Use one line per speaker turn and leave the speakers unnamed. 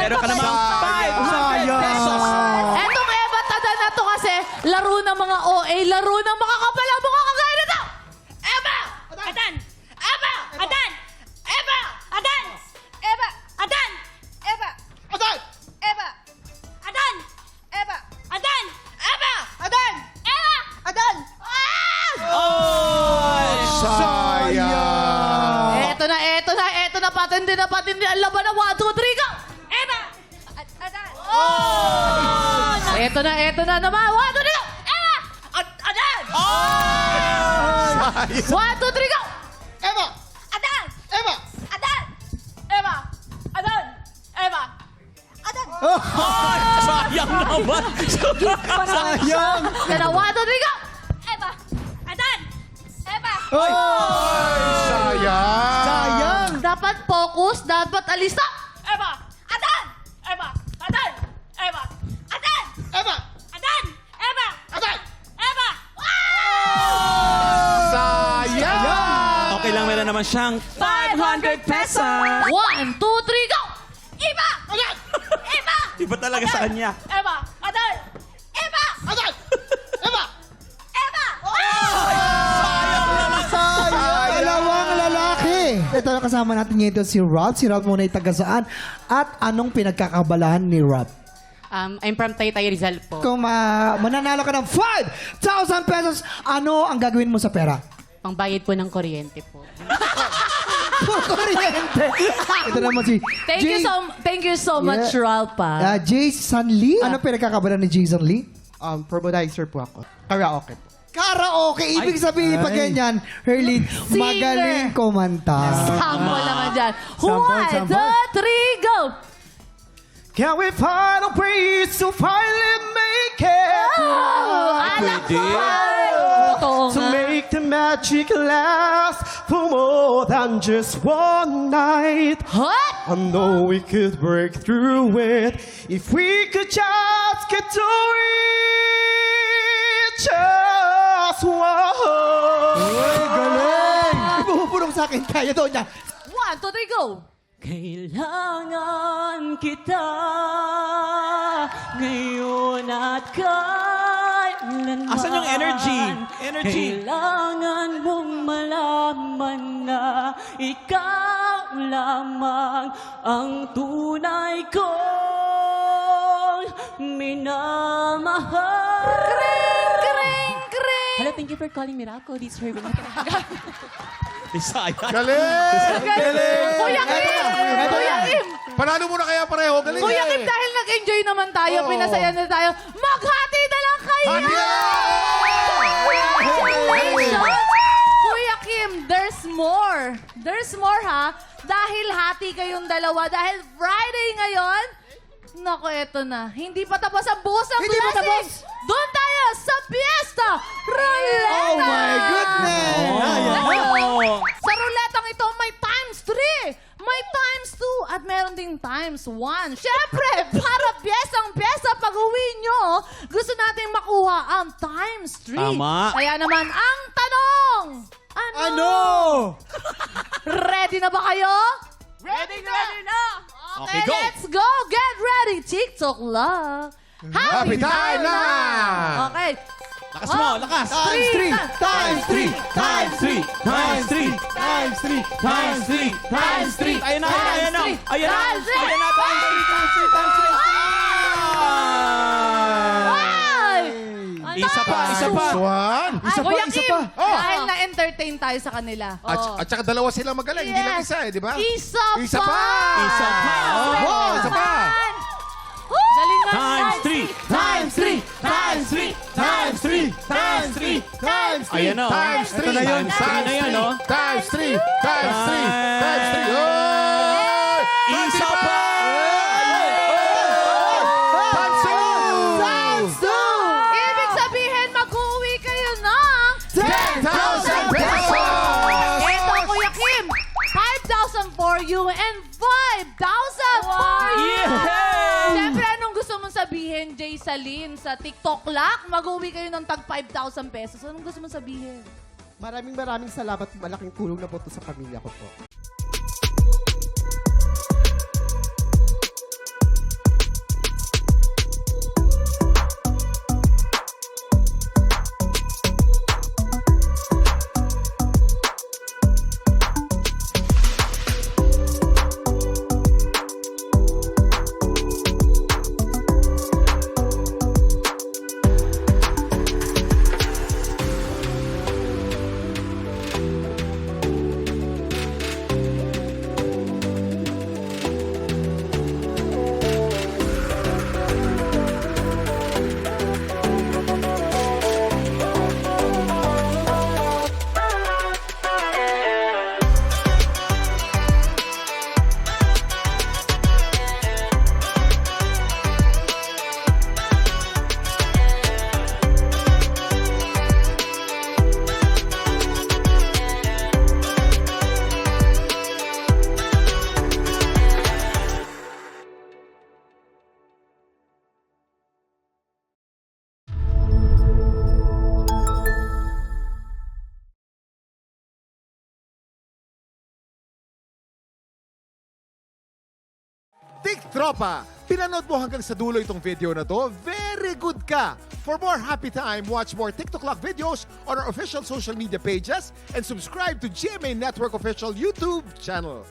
Meron ka namang 500 pesos.
Etong Eva Tada na to kasi laro ng mga OA, laro ng mga kapala mukha kagaya nito. Eva!
Adan! Eva! Adan! Eva! Adan! Eva! Adan! Eva!
Adan!
Eva! Adan! Eva! Adan! Eva!
Adan!
Eva! Adan!
Sayang!
Eto na, patindi na. Ang laban na, 1, 2, 3, go!
Eva! Adan!
Eto na naman, 1, 2, 3, go!
Eva! Adan!
1, 2, 3, go!
Eva!
Adan!
Eva!
Adan! Eva! Adan! Eva! Adan!
Sayang naman.
Sayang!
Yan na, 1, 2, 3, go!
Eva! Adan! Eva!
Sayang!
Sayang!
Dapat focus, dapat alista.
Eva! Adan! Eva! Adan! Eva! Adan!
Eva!
Adan! Eva!
Adan!
Eva!
Sayang!
Okay lang, meron naman siyang 500 pesos.
1, 2, 3, go!
Eva!
Adan!
Eva!
Iba talaga sa kanya.
Eva! Adan! Eva!
Adan! Eva!
Eva!
Sayang!
Dalawang lalaki. Ito na kasama natin ngayon si Rob. Si Rob muna ay taga saan? At anong pinagkakabalahan ni Rob?
I'm from Taytay Rizal po.
Kung mananalo ka ng 5,000 pesos, ano ang gagawin mo sa pera?
Pangbayad po ng kuryente po.
Kuryente. Ito naman si
Thank you so much,
Yeah.
Ralpa.
Jason Lee. Ano pinagkakabalahan ni Jason Lee?
Promodizer po ako. Karaoke po.
Karaoke. Ibig sabihin pag ganyan, Herlin, magaling kumanta.
Sample naman dyan.
Sample,
1, 2, 3, go!
Can we find a way to finally make it?
Anak ko! Totoo
To
nga.
make the magic last for more than just one night.
What?
I know we could break through it if we could just get to it. Just one. Uy, galing! Pumupulong sa akin, kaya daw niya.
1, 2, 3, go!
Kailangan kita ngayon at kailanman.
Asan yung energy? Energy.
Kailangan mong malaman na ikaw lamang ang tunay kong minamahal.
Kring!
Hello, thank you for calling Miracle. This is Herbin.
Sayang.
Galing!
Kuya Kim! Kuya Kim!
Panalo muna kaya pareho. Galing
Kuya
eh.
Kim, dahil nag-enjoy naman tayo,
Oo.
pinasaya na tayo, maghati na lang kayo!
Hati na!
Congratulations! Kuya Kim, there's more. There's more, ha? Dahil hati kayong dalawa, dahil Friday ngayon, naku, eto na. Hindi pa tapos ang buhos ng
Hindi pa
blessing.
tapos?
Doon tayo sa Fiesta Ruleta!
Oh my goodness!
Oh.
Sa ruletang ito, may times 3, may times 2, at meron ding times 1. Siyempre, para piyesang-piyesa pag-uwi nyo, gusto nating makuha ang times 3.
Tama.
Kaya naman, ang tanong! Ano? Ready na ba kayo?
Ready na!
Okay, go.
Let's go! Get ready! TikTok love!
Happy time na!
Okay.
Lakas mo, lakas.
Times 3! Times 3!
Times 3! Times 3!
Times 3!
Times 3! Times 3! Ayan na, ayan na. Ayan na.
Times three.
Ayan na, times 3, times 3, times 3.
Ay!
Isa pa, isa pa.
One.
Ay, Kuya
isa
Kim,
pa.
dahil na-entertain tayo sa kanila.
At saka dalawa sila magaling. Hindi lang isa eh, di ba?
Isa
Isa
pa!
pa!
Isa pa.
Wow, isa pa!
Galing na.
Times 3! Times 3! Times 3! Times 3! Times 3!
Times 3!
Ayan na, oh.
Times 3!
Ito na yun.
Times
Na yan,
3!
oh.
Times 3! Times 3! Times 3! Oh!
Isa pa!
Times 2!
Ibig sabihin, mag-uwi kayo ng
10,000 pesos!
Ito, Kuya Kim, 5,000 for you and 5,000 for you!
Yeah!
Siyempre, anong gusto mong sabihin, Jay Salin, sa TikTok Lock? Mag-uwi kayo ng tag 5,000 pesos. Anong gusto mong sabihin?
Maraming salamat. Malaking tulong na po ito sa pamilya ko po.
Tropa! Pinanood mo hanggang sa dulo itong video na to? Very good ka! For more happy time, watch more TikTok Clock videos on our official social media pages and subscribe to GMA Network official YouTube channel.